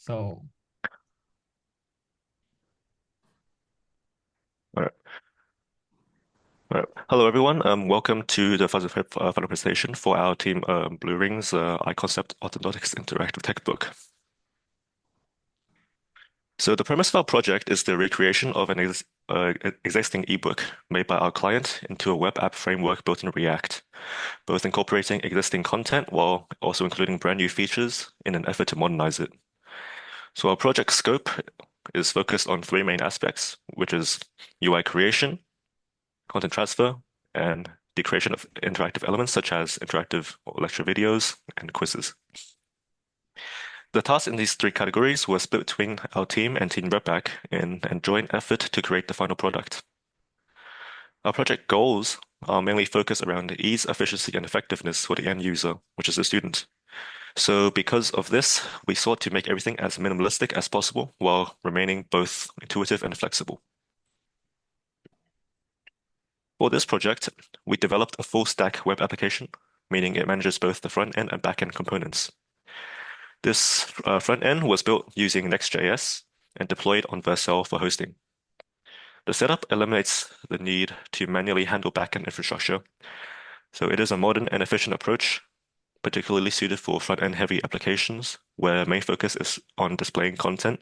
So, All right. All right. Hello, everyone. Welcome to the final presentation for our team, Bluering's iConcept Orthodontics Interactive Textbook. So the premise of our project is the recreation of an existing ebook made by our client into a web app framework built in React, both incorporating existing content while also including brand new features in an effort to modernize it. So our project scope is focused on three main aspects, which is UI creation, content transfer, and the creation of interactive elements such as interactive lecture videos and quizzes. The tasks in these three categories were split between our team and Team Redback in a joint effort to create the final product. Our project goals are mainly focused around ease, efficiency, and effectiveness for the end user, which is the student. So because of this, we sought to make everything as minimalistic as possible while remaining both intuitive and flexible. For this project, we developed a full stack web application, meaning it manages both the front end and back end components. This front end was built using Next.js and deployed on Vercel for hosting. The setup eliminates the need to manually handle backend infrastructure, so it is a modern and efficient approach, particularly suited for front-end heavy applications where main focus is on displaying content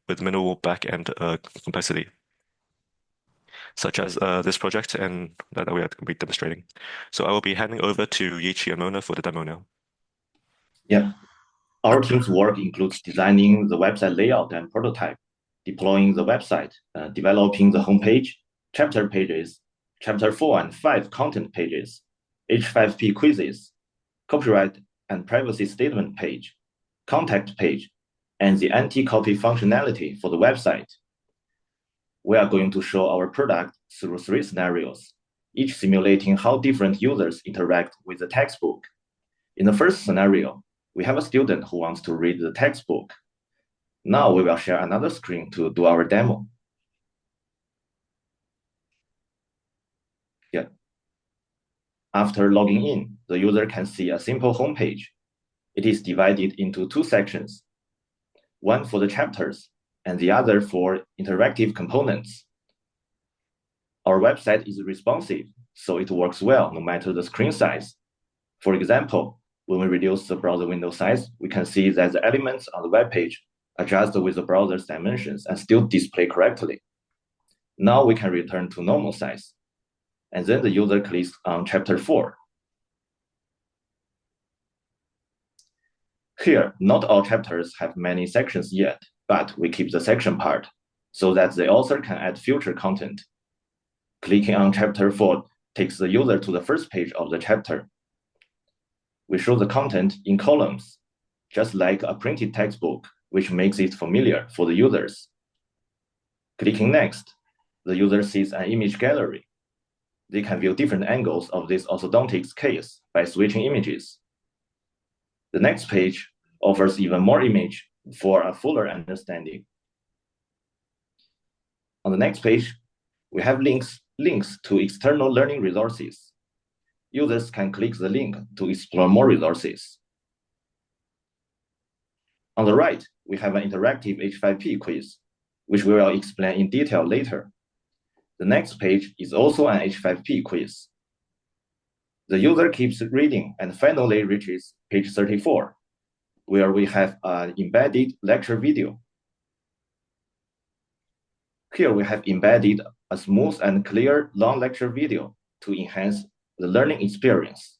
with minimal back-end complexity, such as this project and that we are demonstrating. So I will be handing over to Yichi and Mona for the demo now. Yeah, our team's work includes designing the website layout and prototype, deploying the website, developing the homepage, chapter pages, chapter 4 and 5 content pages, H5P quizzes, copyright and privacy statement page, contact page, and the anti-copy functionality for the website. We are going to show our product through three scenarios, each simulating how different users interact with the textbook. In the first scenario, we have a student who wants to read the textbook. Now we will share another screen to do our demo. Yeah. After logging in, the user can see a simple homepage. It is divided into two sections, one for the chapters and the other for interactive components. Our website is responsive, so it works well no matter the screen size. For example, when we reduce the browser window size, we can see that the elements on the web page adjust with the browser's dimensions and still display correctly. Now we can return to normal size. And then the user clicks on chapter 4. Here, not all chapters have many sections yet, but we keep the section part so that the author can add future content. Clicking on chapter 4 takes the user to the first page of the chapter. We show the content in columns, just like a printed textbook, which makes it familiar for the users. Clicking next, the user sees an image gallery. They can view different angles of this orthodontics case by switching images. The next page offers even more image for a fuller understanding. On the next page, we have links to external learning resources. Users can click the link to explore more resources. On the right, we have an interactive H5P quiz, which we will explain in detail later. The next page is also an H5P quiz. The user keeps reading and finally reaches page 34, where we have an embedded lecture video. Here we have embedded a smooth and clear long lecture video to enhance the learning experience.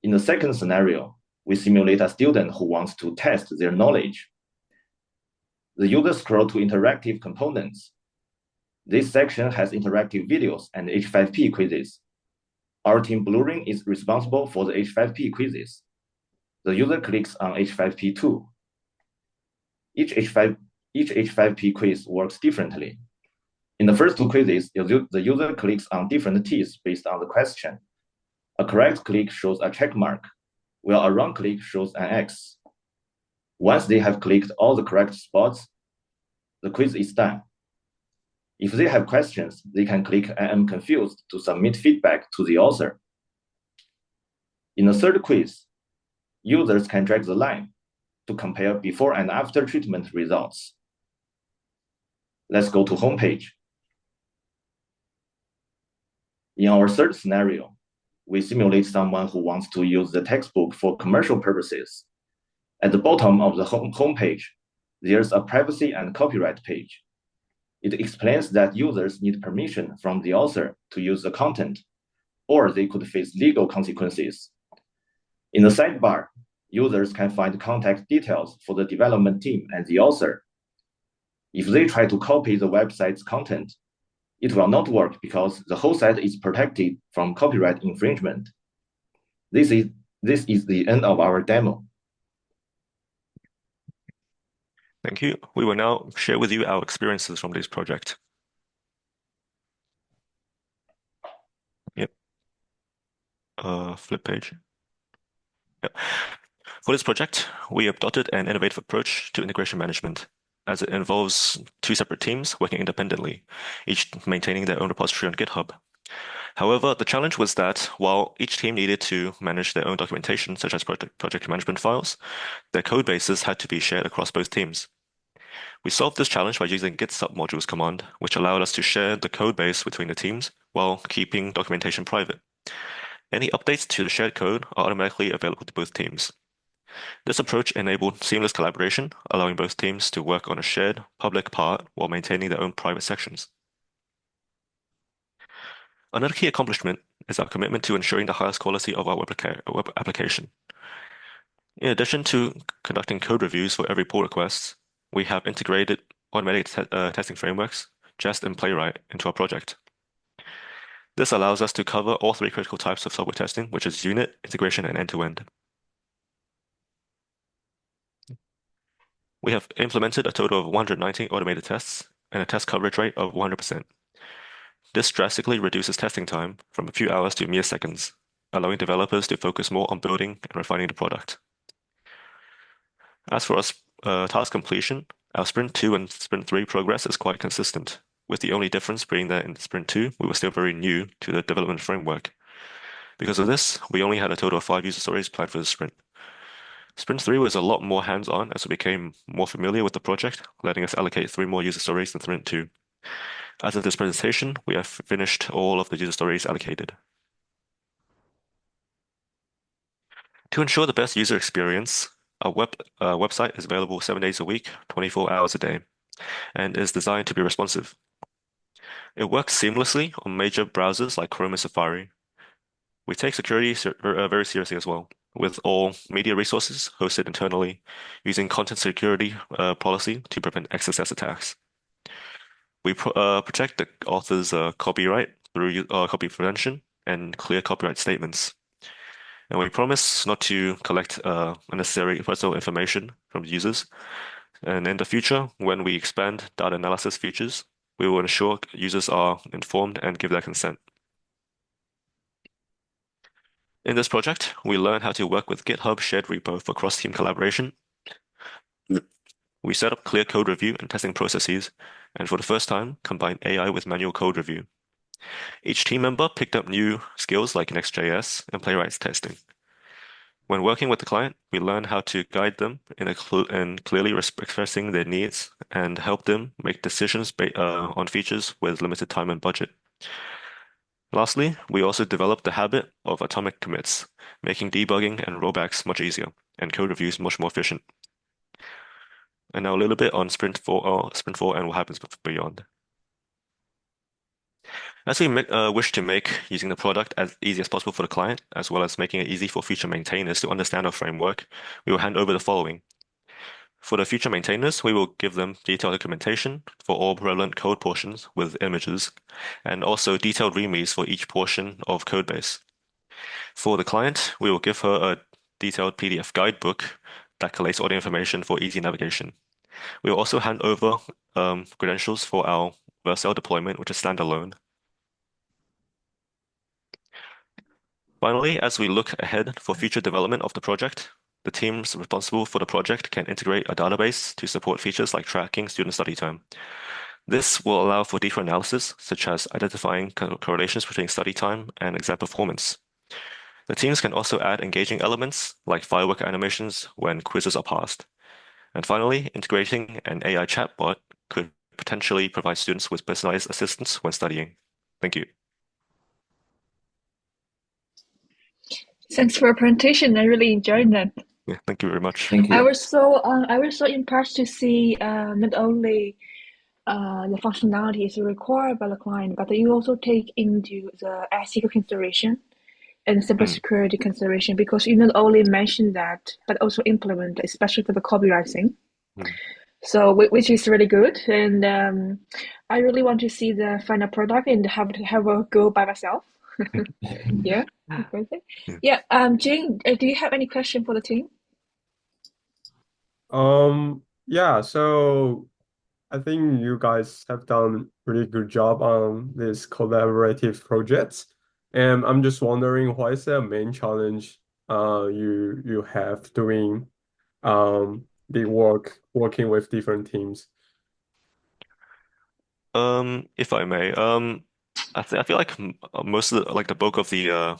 In the second scenario, we simulate a student who wants to test their knowledge. The user scrolls to interactive components. This section has interactive videos and H5P quizzes. Our team Bluering is responsible for the H5P quizzes. The user clicks on H5P2. Each H5P quiz works differently. In the first two quizzes, the user clicks on different T's based on the question. A correct click shows a check mark, while a wrong click shows an X. Once they have clicked all the correct spots, the quiz is done. If they have questions, they can click I am confused to submit feedback to the author. In the third quiz, Users can drag the line to compare before and after treatment results. Let's go to homepage. In our third scenario, we simulate someone who wants to use the textbook for commercial purposes. At the bottom of the homepage, there's a privacy and copyright page. It explains that users need permission from the author to use the content, or they could face legal consequences. In the sidebar, users can find contact details for the development team and the author. If they try to copy the website's content, it will not work because the whole site is protected from copyright infringement. This is the end of our demo. Thank you. We will now share with you our experiences from this project. Yep. Flip page. Yep. For this project, we adopted an innovative approach to integration management, as it involves two separate teams working independently, each maintaining their own repository on GitHub. However, the challenge was that while each team needed to manage their own documentation, such as project management files, their code bases had to be shared across both teams. We solved this challenge by using git submodules command, which allowed us to share the code base between the teams while keeping documentation private. Any updates to the shared code are automatically available to both teams. This approach enabled seamless collaboration, allowing both teams to work on a shared public part while maintaining their own private sections. Another key accomplishment is our commitment to ensuring the highest quality of our web application. In addition to conducting code reviews for every pull request, we have integrated automated testing frameworks, Jest and Playwright, into our project. This allows us to cover all three critical types of software testing, which is unit, integration, and end-to-end. We have implemented a total of 190 automated tests and a test coverage rate of 100%. This drastically reduces testing time from a few hours to mere seconds, allowing developers to focus more on building and refining the product. As for our task completion, our Sprint 2 and Sprint 3 progress is quite consistent, with the only difference being that in Sprint 2, we were still very new to the development framework. Because of this, we only had a total of 5 user stories planned for the sprint. Sprint 3 was a lot more hands-on as we became more familiar with the project, letting us allocate 3 more user stories than Sprint 2. As of this presentation, we have finished all of the user stories allocated. To ensure the best user experience, our website is available 7 days a week, 24 hours a day, and is designed to be responsive. It works seamlessly on major browsers like Chrome and Safari. We take security very seriously as well, with all media resources hosted internally, using content security policy to prevent XSS attacks. We protect the author's copyright through copy prevention and clear copyright statements. And we promise not to collect unnecessary personal information from users. And in the future, when we expand data analysis features, we will ensure users are informed and give their consent. In this project, we learn how to work with GitHub shared repo for cross-team collaboration. We set up clear code review and testing processes, and for the first time, combine AI with manual code review. Each team member picked up new skills like Next.js and Playwright testing. When working with the client, we learn how to guide them in clearly expressing their needs and help them make decisions on features with limited time and budget. Lastly, we also developed the habit of atomic commits, making debugging and rollbacks much easier and code reviews much more efficient. And now a little bit on Sprint 4 and what happens beyond. As we wish to make using the product as easy as possible for the client, as well as making it easy for future maintainers to understand our framework, we will hand over the following. For the future maintainers, we will give them detailed documentation for all relevant code portions with images, and also detailed readmes for each portion of codebase. For the client, we will give her a detailed PDF guidebook that collates all the information for easy navigation. We will also hand over credentials for our Vercel deployment, which is standalone. Finally, as we look ahead for future development of the project, the teams responsible for the project can integrate a database to support features like tracking student study time. This will allow for deeper analysis, such as identifying correlations between study time and exam performance. The teams can also add engaging elements like firework animations when quizzes are passed. And finally, integrating an AI chatbot could potentially provide students with personalized assistance when studying. Thank you. Thanks for your presentation. I really enjoyed that. Yeah, thank you very much. Thank you. I was so impressed to see not only the functionality is required by the client, but you also take into the ethical consideration and Mm, cybersecurity consideration because you not only mention that, but also implement, especially for the copyright thing. mm. So, which is really good, and I really want to see the final product and have a go by myself. Yeah, perfect. Yeah. Yeah, Jane, do you have any question for the team? Yeah, so I think you guys have done really good job on this collaborative projects. And I'm just wondering what is the main challenge you have doing the working with different teams? If I may, I feel like most of the bulk of the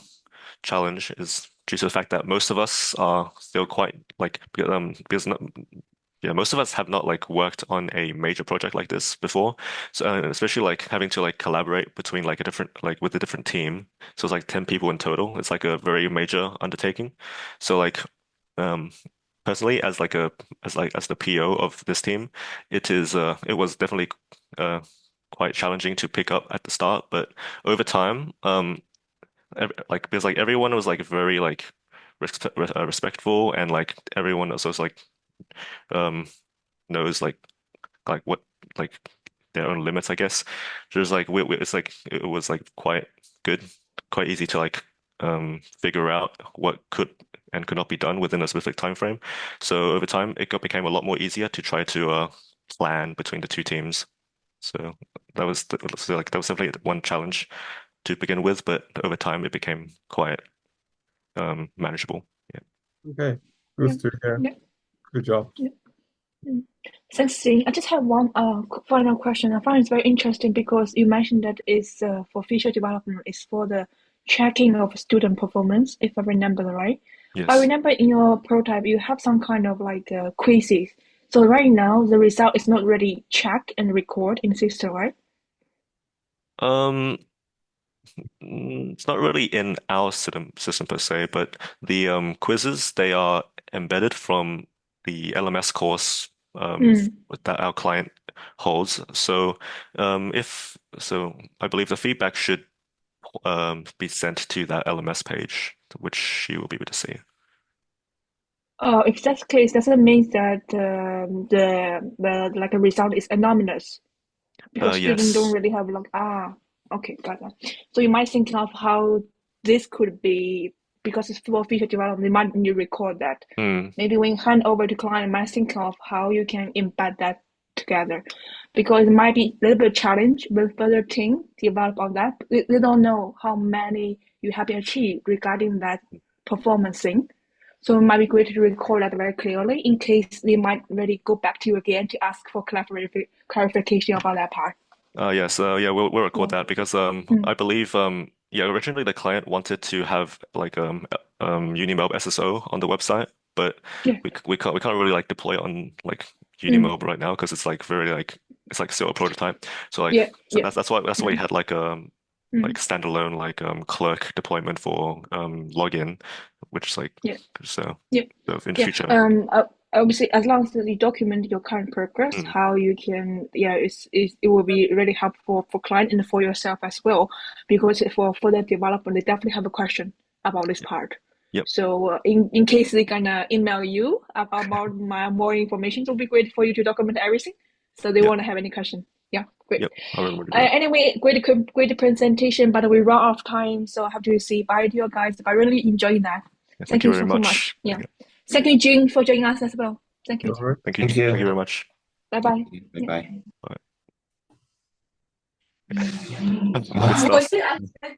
challenge is due to the fact that most of us are still quite because not, yeah, most of us have not like worked on a major project like this before. So especially like having to like collaborate between like a different like with a different team. So it's like 10 people in total. It's like a very major undertaking. So like um personally as the PO of this team, it was definitely uh quite challenging to pick up at the start, but over time like because like everyone was like very like respectful and like everyone also was like um knows like what like their own limits, I guess. There's like it's like it was like quite good, quite easy to like figure out what could and could not be done within a specific time frame. So over time, became a lot more easier to try to plan between the two teams. So that was definitely one challenge to begin with, but over time it became quite manageable. Yeah. Okay, good Yeah, to hear. yeah, Good job. yeah. Mm. Thanks, Jing. I just have one final question. I find it's very interesting because you mentioned that it's for feature development, it's for the tracking of student performance, if I remember right. But I Yes. remember in your prototype, you have some kind of like quizzes. So right now, the result is not really check and record in system, right? Um, it's not really in our system per se, but the quizzes they are embedded from the LMS course Mm. that our client holds. So if so, I believe the feedback should be sent to that LMS page, which you will be able to see. If that's the case, does it mean that the like a result is anonymous? Because students don't Yes. really have like okay, got that. So you might think of how this could be because it's for feature development. They might need to record that. Mm, Maybe when you hand over to client, you might think of how you can embed that together, because it might be a little bit challenge with further team develop on that. They don't know how many you have achieved regarding that performance thing. So it might be great to record that very clearly in case they might really go back to you again to ask for clarification about that part. yes, yeah, we'll record Yeah. that because Mm. I believe yeah, originally the client wanted to have like Unimob SSO on the website, but Yeah. we can't really like deploy it on like Mm. Unimob right now because it's like very like it's like still a prototype. Yeah. Yeah. That's why we Mm. had like Mm. standalone like clerk deployment for login, which is like Yeah. so, Yeah. so in the Yeah. future. Obviously, as long as you document your current progress, Mm, how you can, yeah, it will be really helpful for client and for yourself as well, because for further development, they definitely have a question about this part. yep, So, in case they gonna email you about my more information, it will be great for you to document everything, so they yep, won't have any question. Yeah, great. yep. I remember to do that. Anyway, great presentation, but we run out of time, so I have to say bye to you guys. But I really enjoying that. Yeah, thank Thank you you very so much. much. Yeah. Thank you, Jing, for joining us as well. Thank you. All right. Thank you. Thank Thank you you. very much. Bye bye. Bye Yeah. bye. All right. Good stuff.